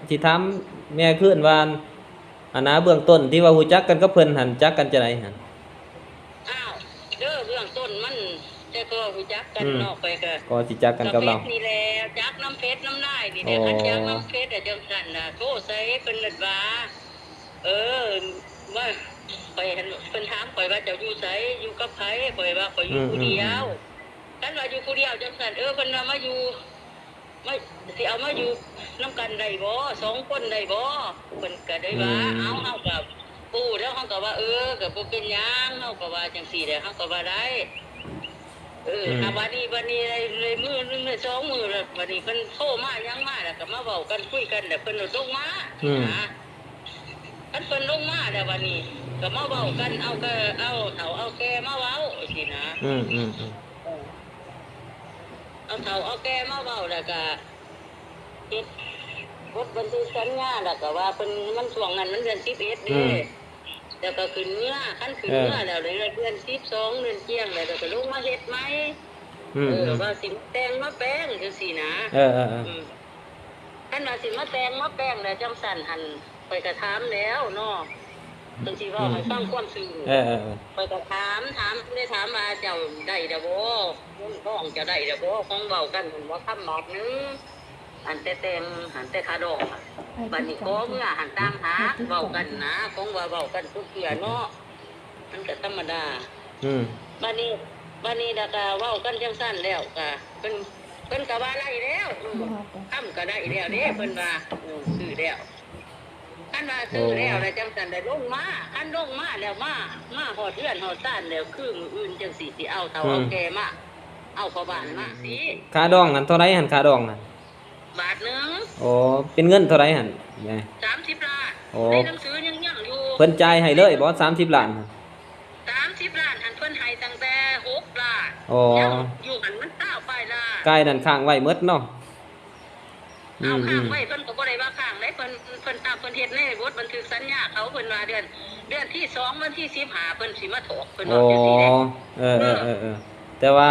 สิถามแม่คืนว่าอันนะเบื้องต้นที่ว่าฮู้จักกันกับเพิ่นหั่นจักกันจังไดหั่นอ้าวเด้อเบื้องต้นมันแต่ก็รู้จักกันนอกไปก็สิจักกันกับเรานี่แหละจักน้ำเพชรน้ำลายนี่แหละคันจักน้ำเพชรจังซั่นน่ะโทรใส่เพิ่นนั่นว่าว่าข่อยเห็นเพิ่นถามข่อยว่าเจ้าอยู่ไสอยู่กับไผข่อยว่าข่อยอยู่ผู้เดียวคันว่าอยู่ผู้เดียวจังซั่นเพิ่นว่ามาอยู่ไม่สิเอามาอยู่นำกันได้บ่2คนได้บ่เพิ่นก็ได้ว่าเอาเฮากับปู่แล้วเฮาก็ว่าก็บ่เป็นหยังเฮาก็ว่าจังซี่แหละเฮาก็ว่าได้วันนี้เลยมื้อนึงเลย2มื้อแล้ววันนี้เพิ่นโทรมายังมาแล้วก็มาเว้ากันคุยกันแล้วเพิ่นลงมานะคันเพิ่นลงมาแล้ววันนี้ก็มาเว้ากันเอาเฒ่าเอาแก่มาเว้าสินะเอาเฒ่าเอาแก่มาเว้าแล้วก็เฮ็ดบทบันทึกสัญญาแล้วก็ว่าเพิ่นมันช่วงนั้นมันเดือน11เด้แล้วก็ขึ้นเนื้อขั้นขึ้นเนื้อแล้วเลยเดือน12เดือนเจียงแล้วก็ลงมาเฮ็ดไหมว่าสิแต่งมาแป้งจังซี่นะขั้นว่าสิมาแต่งมาแป้งแล้วจังสั่นหันไปกระถามแล้วเนาะจังสิว่าให้ฟังความซื่อไปกระถามได้ถามว่าเจ้าได้ดอกบ่น้องเจ้าได้ดอกบ่ของเว้ากันเพิ่นว่าคำหมอกนึงหันแต่งหันแต่ขาดอกบัดนี้ก็เมื่อหันตามหาเว้ากันนะของว่าเว้ากันทุกเทื่อเนาะมันก็ธรรมดาบัดนี้แล้วก็เว้ากันจังซั่นแล้วก็เพิ่นก็ว่าไล่แล้วทำก็ได้แล้วเด้เพิ่นว่าซื้อแล้วคันว่าซื้อแล้วแล้วจังซั่นได้ลงมาคันลงมาแล้วมาฮอดเรือนฮอดซ่านแล้วคือมื้ออื่นจังสิเอาเฒ่าเอาแก่มาเอาเข้าบ้านมาสิค่าดองนั่นเท่าไหร่หั่นค่าดองนั่นบาทนึงเป็นเงินเท่าไหร่หั่นแม่30 ล้านในหนังสือยังอยู่เพิ่นจ่ายให้เลยบ่30 ล้าน30 ล้านหันเพิ่นให้ตั้งแต่6 ล้านยังอยู่หันมัน9 ปลายล้านกายนั่นค้างไว้หมดเนาะเอาค้างไว้เพิ่นก็บ่ได้ว่าค้างได้เพิ่นตามเพิ่นเฮ็ดในบทบันทึกสัญญาเขาเพิ่นว่าเดือนที่2วันที่15เพิ่นสิมาถอกเพิ่นว่าจังซี่แหละแต่ว่า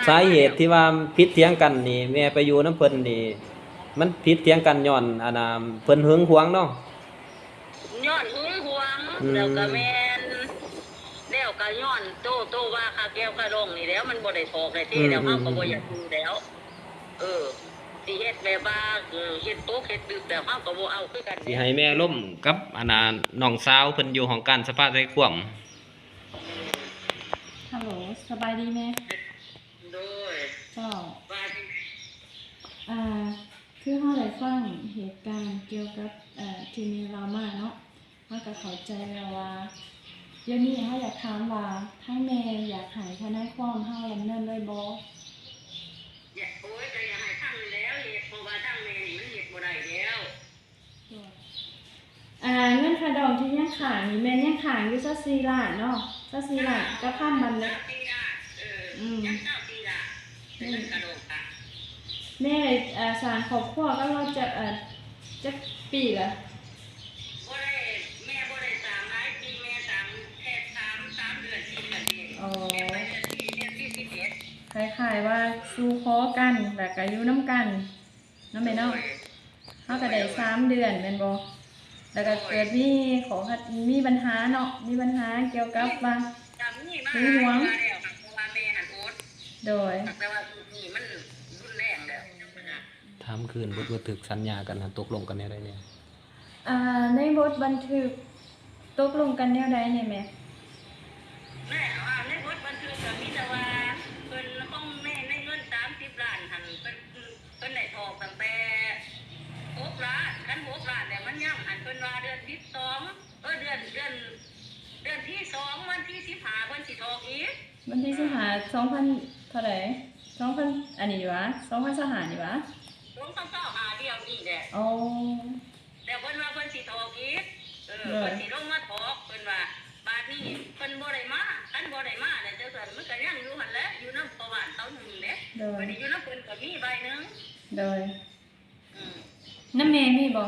สาเหตุที่ว่าผิดเถียงกันนี่แม่ไปอยู่นำเพิ่นนี่มันผิดเถียงกันย้อนเพิ่นหึงหวงเนาะย้อนหึงหวงแล้วก็แม่นแล้วก็ย้อนโตว่าค่าแก้วค่าดองนี่แล้วมันบ่ได้ถอกได้ที่แล้วเฮาก็บ่อยากอยู่แล้วสิเฮ็ดแบบว่าเฮ็ดโต๊ะเฮ็ดดึกแล้วเฮาก็บ่เอาคือกันสิให้แม่ล้มกับน้องสาวเพิ่นอยู่ห้องการสภาไทยควมฮัลโหลสบายดีแม่โดยเจ้าคือเฮาได้ฟังเหตุการณ์เกี่ยวกับที่มีดราม่าเนาะเฮาก็เข้าใจแล้วว่าเดี๋ยวนี้เฮาอยากถามว่าทั้งแม่อยากให้ทนายความเฮาดำเนินเลยบ่โอ้ยก็อยากให้ทำแล้วเฮ็ดเพราะว่าทางแม่นี่มันเฮ็ดบ่ได้แล้วเงินค่าดอกที่ยังค้างนี่แม่ยังค้างอยู่ซะ4 ล้านเนาะซะ4 ล้านก็พันมันเลยยัง4 ล้านเงินค่าดอกค่ะแม่สร้างครอบครัวก็เราจะปีละแม่บ่ได้สร้างหลายปีแม่สร้างแค่3 เดือน4 เดือนเองแม่ไปเดือนที่11คล้ายๆว่าสู่ขอกันแล้วก็อยู่นํกันเนาะแม่เนาะเฮาก็ได้3 เดือนแม่นบ่แล้วก็เกิดมีปัญหาเนาะมีปัญหาเกี่ยวกับว่าหึงหวงโดยแต่ว่านี่มันรุนแรงแล้วถามคืนบทบันทึกสัญญากันตกลงกันแนวใดเนี่ยในบทบันทึกตกลงกันแนวใดเนี่ยแม่ในบทบันทึกก็มีแต่ว่าเพิ่นห้องแม่ในเงิน30 ล้านหั่นเพิ่นได้ถอกตั้งแต่6 ล้านคัน6 ล้านแล้วมันยังหันเพิ่นว่าเดือน12เดือนที่2วันที่15เพิ่นสิถอกอีกวันที่15 2,000เท่าไหร่2,000อันนี้อยู่วะ2,025นี่วะ2,025เดียวนี่แหละแต่เพิ่นว่าเพิ่นสิถอกอีกเพิ่นสิลงมาถอกเพิ่นว่าบาดนี้เพิ่นบ่ได้มาคันบ่ได้มาแล้วจังซั่นมันก็ยังอยู่หั่นแหละอยู่นำประวัติเขานึงแหละบัดนี้อยู่นำเพิ่นก็มีใบนึงโดยน้ำแม่มีบ่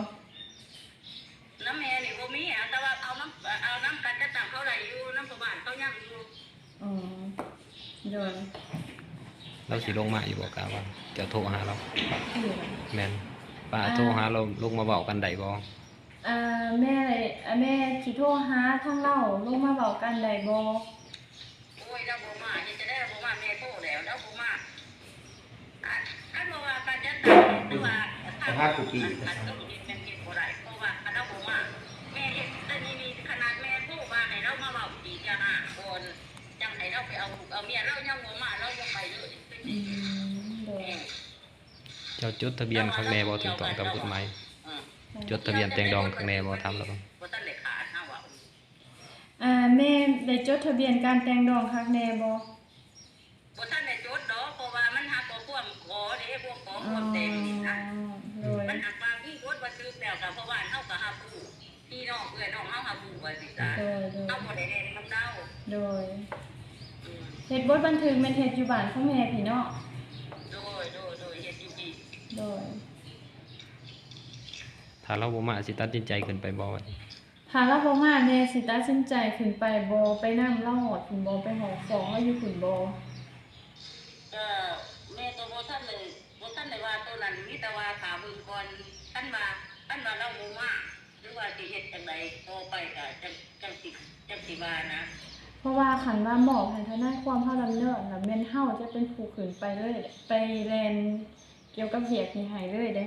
น้ำแม่นี่บ่มีแต่ว่าเอาน้ำกันจะตามเขาได้อยู่น้ำประวัติเขายังอยู่โดยเราสิลงมาอยู่บ่กะว่าจะโทรหาเราแม่น ป้าโทรหาเราลงมาเว้ากันได้บ่ แม่สิโทรหาทางเราลงมาเว้ากันได้บ่ โอ้ยเราบ่มาจะได้บ่มาแม่โทรแล้วเราบ่มาอันบ่ว่าการจัดการหรือว่าถ้าผู้ที่ต้องเฮ็ดเป็นเฮ็ดบ่ได้เพราะว่าเราบ่มาแม่เฮ็ดแต่นี่ขนาดแม่โทรมาให้เรามาเว้าดีจะหาคนจังให้เราไปเอาเมียเรายังบ่มาเรายังไปเลย โดย เจ้าจดทะเบียนข้างในบ่ถูกต้องตามกฎหมายจดทะเบียนแต่งดองข้างในบ่ทำแล้วบ่ บ่ทันได้ขาดเฮาว่า แม่ได้จดทะเบียนการแต่งดองคักแน่บ่ บ่ทันได้จดดอกเพราะว่ามันหาตัวความขอเด้พวกขอความแต่งนี่นะ โดย มันหักมาพี่รถบ่ซื้อแล้วก็เพราะว่าเฮาก็หาผู้พี่น้องเอื้อน้องเฮาหาผู้ว่าสิจ้า โดย เฮาบ่ได้เล่นนำเดา โดยเฮ็ดบทบันทึกแม่นเฮ็ดอยู่บ้านของแม่พี่เนาะ โดยเฮ็ดอยู่ดี โดย ถ้าเราบ่มาสิตัดสินใจขึ้นไปบ่ว่า ถ้าเราบ่มาแม่สิตัดสินใจขึ้นไปบ่ไปนำเราหอดขึ้นบ่ไปหอฟ้องเราอยู่ขึ้นบ่ ก็แม่ก็บ่ทันได้ว่าตัวนั้นมีแต่ว่าถามเบิ่งก่อนท่านว่าเราบ่มาหรือว่าสิเฮ็ดจังไดต่อไปก็จังสิว่านะ เพราะว่าคันว่าหมอบให้ทนายความเฮาดำเนินน่ะแม่นเฮาจะเป็นผู้ขึ้นไปเลยไปแลนเกี่ยวกับเวียกนี้ให้เลยเด้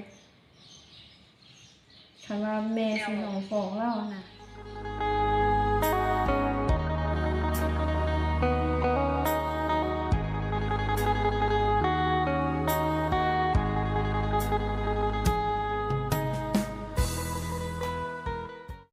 คันว่าแม่สิหอฟ้องเราน่ะ